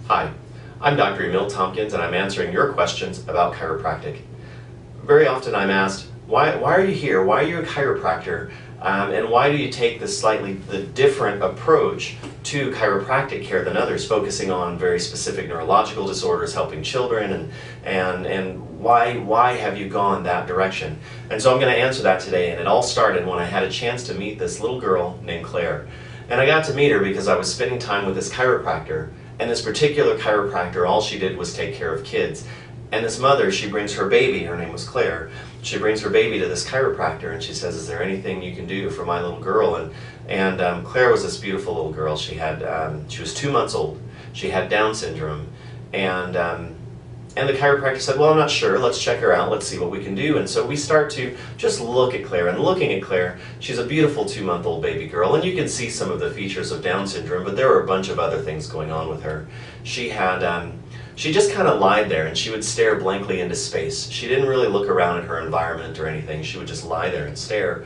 Hi, I'm Dr. Emil Tompkins and I'm answering your questions about chiropractic. Very often I'm asked, why are you here? Why are you a chiropractor? And why do you take the different approach to chiropractic care than others, focusing on very specific neurological disorders, helping children, and why have you gone that direction? And so I'm going to answer that today, and it all started when I had a chance to meet this little girl named Claire. And I got to meet her because I was spending time with this chiropractor, and this particular chiropractor, all she did was take care of kids. And this mother, she brings her baby, her name was Claire, she brings her baby to this chiropractor and she says, is there anything you can do for my little girl? And Claire was this beautiful little girl. She was 2 months old. She had Down syndrome. And the chiropractor said, well, I'm not sure. Let's check her out. Let's see what we can do. And so we start to just look at Claire. And looking at Claire, she's a beautiful 2-month-old baby girl. And you can see some of the features of Down syndrome, but there were a bunch of other things going on with her. She just kind of lied there and she would stare blankly into space. She didn't really look around at her environment or anything. She would just lie there and stare.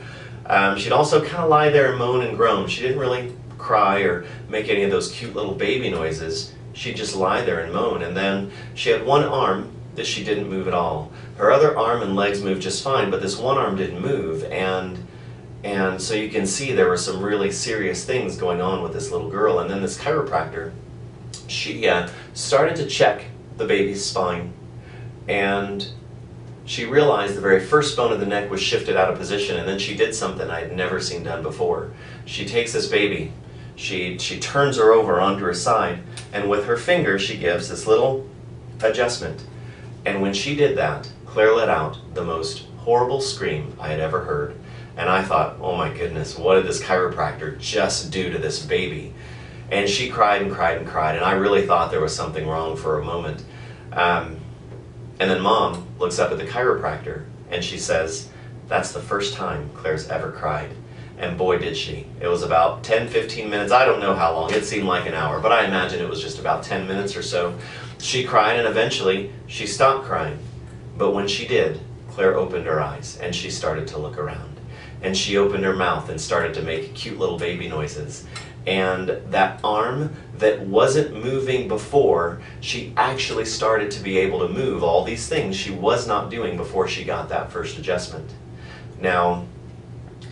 She'd also kind of lie there and moan and groan. She didn't really cry or make any of those cute little baby noises. She'd just lie there and moan. And then she had one arm that she didn't move at all. Her other arm and legs moved just fine, but this one arm didn't move. And so you can see there were some really serious things going on with this little girl. And then this chiropractor, she started to check the baby's spine, and she realized the very first bone of the neck was shifted out of position, and then she did something I had never seen done before. She takes this baby, she turns her over onto her side, and with her finger she gives this little adjustment. And when she did that, Claire let out the most horrible scream I had ever heard. And I thought, oh my goodness, what did this chiropractor just do to this baby? And she cried and cried and cried, and I really thought there was something wrong for a moment. And then Mom looks up at the chiropractor and she says, that's the first time Claire's ever cried. And boy did she. It was about 10-15 minutes, I don't know how long, it seemed like an hour, but I imagine it was just about 10 minutes or so. She cried and eventually she stopped crying. But when she did, Claire opened her eyes and she started to look around. And she opened her mouth and started to make cute little baby noises. And that arm that wasn't moving before, she actually started to be able to move all these things she was not doing before she got that first adjustment. Now,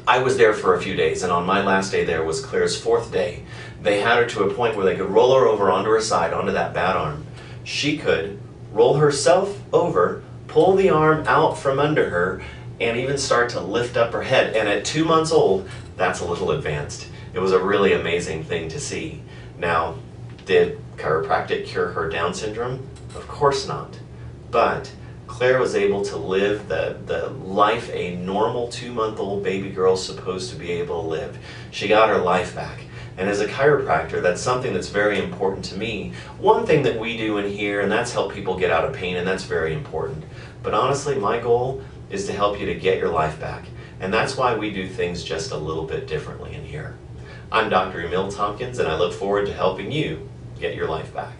I was there for a few days, and on my last day there was Claire's 4th day. They had her to a point where they could roll her over onto her side, onto that bad arm. She could roll herself over, pull the arm out from under her, and even start to lift up her head. And at 2 months old, that's a little advanced. It was a really amazing thing to see. Now, did chiropractic cure her Down syndrome? Of course not. But Claire was able to live the life a normal 2-month-old baby girl is supposed to be able to live. She got her life back. And as a chiropractor, that's something that's very important to me. One thing that we do in here, and that's help people get out of pain, and that's very important. But honestly, my goal is to help you to get your life back. And that's why we do things just a little bit differently in here. I'm Dr. Emil Tompkins, and I look forward to helping you get your life back.